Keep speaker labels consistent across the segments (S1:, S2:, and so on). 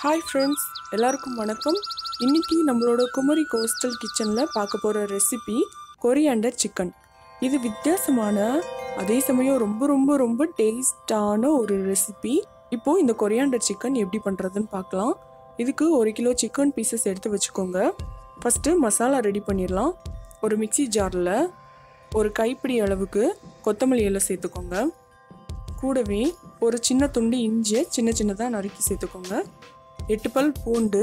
S1: Hi friends, எல்லாருக்கும் வணக்கம். இன்றைக்கி நம்மளோட குமரி கோஸ்டல் கிச்சனில் பார்க்க போகிற ரெசிபி கொரியாண்டர் சிக்கன். இது வித்தியாசமான அதே சமயம் ரொம்ப ரொம்ப ரொம்ப டேஸ்டான ஒரு ரெசிபி. இப்போது இந்த கொரியாண்டர் சிக்கன் எப்படி பண்ணுறதுன்னு பார்க்கலாம். இதுக்கு 1 கிலோ சிக்கன் பீசஸ் எடுத்து வச்சுக்கோங்க. ஃபஸ்ட்டு மசாலா ரெடி பண்ணிடலாம். ஒரு மிக்சி ஜாரில் ஒரு கைப்பிடி அளவுக்கு கொத்தமல்லி இலை சேர்த்துக்கோங்க. கூடவே ஒரு சின்ன துண்டு இஞ்சியை சின்ன சின்னதாக நறுக்கி சேர்த்துக்கோங்க. 8 பல் பூண்டு,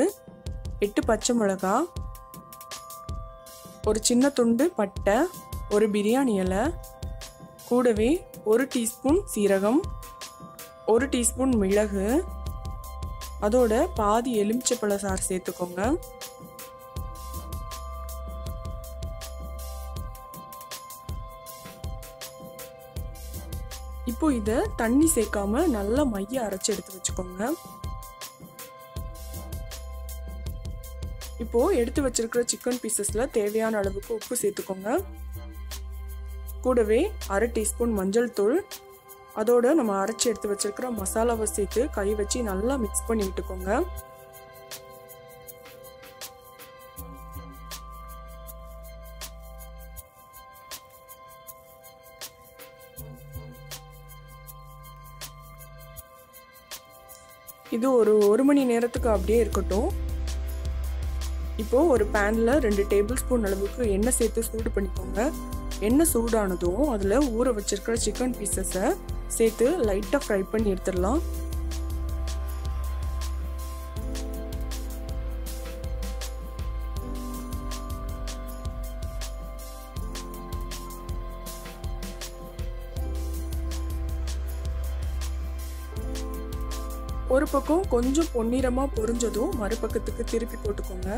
S1: 8 பச்சை மிளகா, ஒரு சின்ன துண்டு பட்டை, ஒரு பிரியாணி இலை, கூடவே 1 டீஸ்பூன் சீரகம், 1 டீஸ்பூன் மிளகு, அதோட பாதி எலுமிச்சைப்பழ சாறு சேர்த்துக்கோங்க. இப்போ இதை தண்ணி சேர்க்காம நல்லா மைய அரைச்சி எடுத்து வச்சுக்கோங்க. இப்போ எடுத்து வச்சிருக்கிற சிக்கன் பீசஸ்ல தேவையான அளவுக்கு உப்பு சேர்த்துக்கோங்க. கூடவே 1/2 டீஸ்பூன் மஞ்சள் தூள், அதோட நம்ம அரைச்சி எடுத்து வச்சிருக்கிற மசாலாவை சேர்த்து கை வச்சு நல்லா மிக்ஸ் பண்ணி விட்டுக்கோங்க. இது ஒரு 1 மணி நேரத்துக்கு அப்படியே இருக்கட்டும். இப்போது ஒரு பேனில் 2 டேபிள் ஸ்பூன் அளவுக்கு எண்ணெய் சேர்த்து சூடு பண்ணிக்கோங்க. எண்ணெய் சூடானதும் அதில் ஊற வச்சிருக்கிற சிக்கன் பீசஸை சேர்த்து லைட்டாக ஃப்ரை பண்ணி எடுத்துடலாம். ஒரு பக்கம் கொஞ்சம் பொன்னிறமாக பொரிஞ்சதும் மறுபக்கத்துக்கு திருப்பி போட்டுக்கோங்க.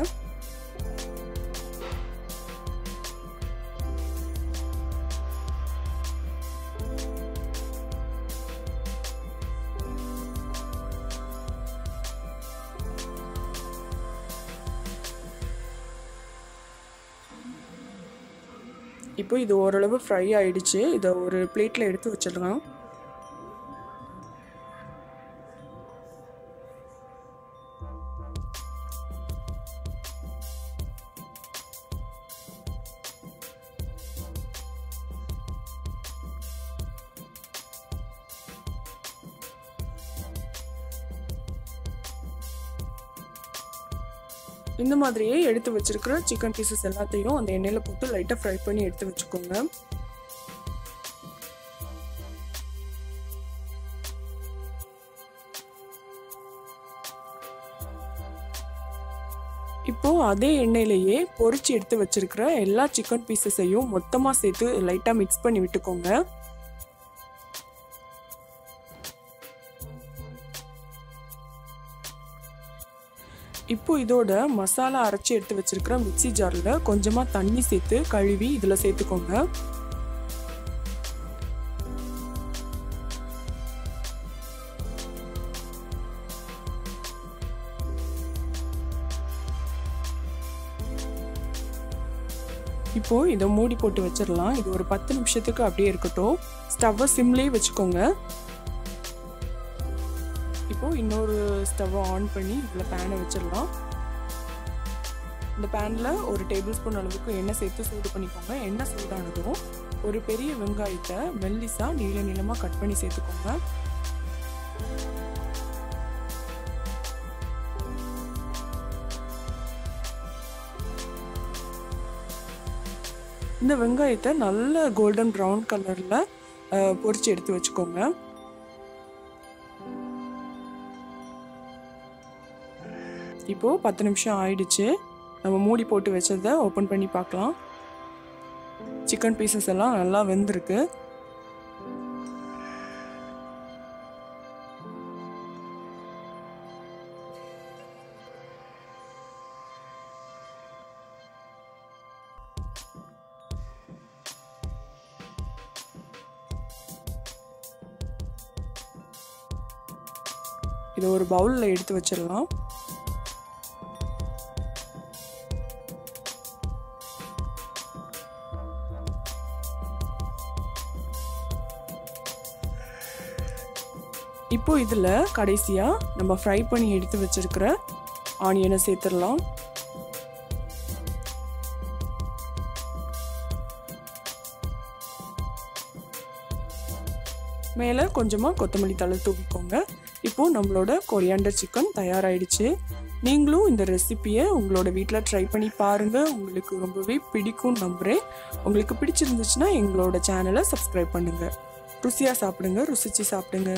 S1: இப்போ இது ஓரளவு ஃப்ரை ஆயிடுச்சு. இதை ஒரு பிளேட்டில் எடுத்து வச்சிடலாம். இந்த மாதிரியே எடுத்து வச்சிருக்கிற சிக்கன் பீசஸ் எல்லாத்தையும் அந்த எண்ணெயில் போட்டு லைட்டாக ஃப்ரை பண்ணி எடுத்து வச்சுக்கோங்க. இப்போ அதே எண்ணெயிலேயே பொரிச்சு எடுத்து வச்சிருக்கிற எல்லா சிக்கன் பீசஸையும் மொத்தமாக சேர்த்து லைட்டாக மிக்ஸ் பண்ணி விட்டுக்கோங்க. இப்போ இதோட மசாலா அரைச்சி எடுத்து வச்சிருக்கிற மிக்சி ஜாரில் கொஞ்சமாக தண்ணி சேர்த்து கழுவி இதில் சேர்த்துக்கோங்க. இப்போ இதை மூடி போட்டு வச்சிடலாம். இது ஒரு 10 நிமிஷத்துக்கு அப்படியே இருக்கட்டும். ஸ்டவ்வை சிம்லேயே வச்சுக்கோங்க. இப்போது இன்னொரு ஸ்டவ்வை ஆன் பண்ணி இதில் பேனை வச்சிடலாம். இந்த பேனில் ஒரு டேபிள் ஸ்பூன் அளவுக்கு எண்ணெய் சேர்த்து சூடு பண்ணிக்கோங்க. எண்ணெய் சூடானதும் ஒரு பெரிய வெங்காயத்தை மெல்லிசாக நீள நீளமாக கட் பண்ணி சேர்த்துக்கோங்க. இந்த வெங்காயத்தை நல்ல கோல்டன் ப்ரௌன் கலரில் பொரிச்சு எடுத்து வச்சுக்கோங்க. இப்போது 10 நிமிஷம் ஆயிடுச்சு. நம்ம மூடி போட்டு வச்சதை ஓப்பன் பண்ணி பார்க்கலாம். சிக்கன் பீசஸ் எல்லாம் நல்லா வெந்திருக்கு. இதை ஒரு பவுலில் எடுத்து வச்சிடலாம். இப்போ இதில் கடைசியாக நம்ம ஃப்ரை பண்ணி எடுத்து வச்சிருக்கிற ஆனியனை சேர்த்துடலாம். மேலே கொஞ்சமாக கொத்தமல்லி தழை தூவிக்கோங்க. இப்போது நம்மளோட கொரியாண்டர் சிக்கன் தயாராகிடுச்சு. நீங்களும் இந்த ரெசிபியை உங்களோட வீட்டில் ட்ரை பண்ணி பாருங்கள். உங்களுக்கு ரொம்பவே பிடிக்கும்னு நம்புகிறேன். உங்களுக்கு பிடிச்சிருந்துச்சுன்னா எங்களோட சேனலை சப்ஸ்கிரைப் பண்ணுங்கள். ருசியாக சாப்பிடுங்க, ருசிச்சு சாப்பிடுங்க.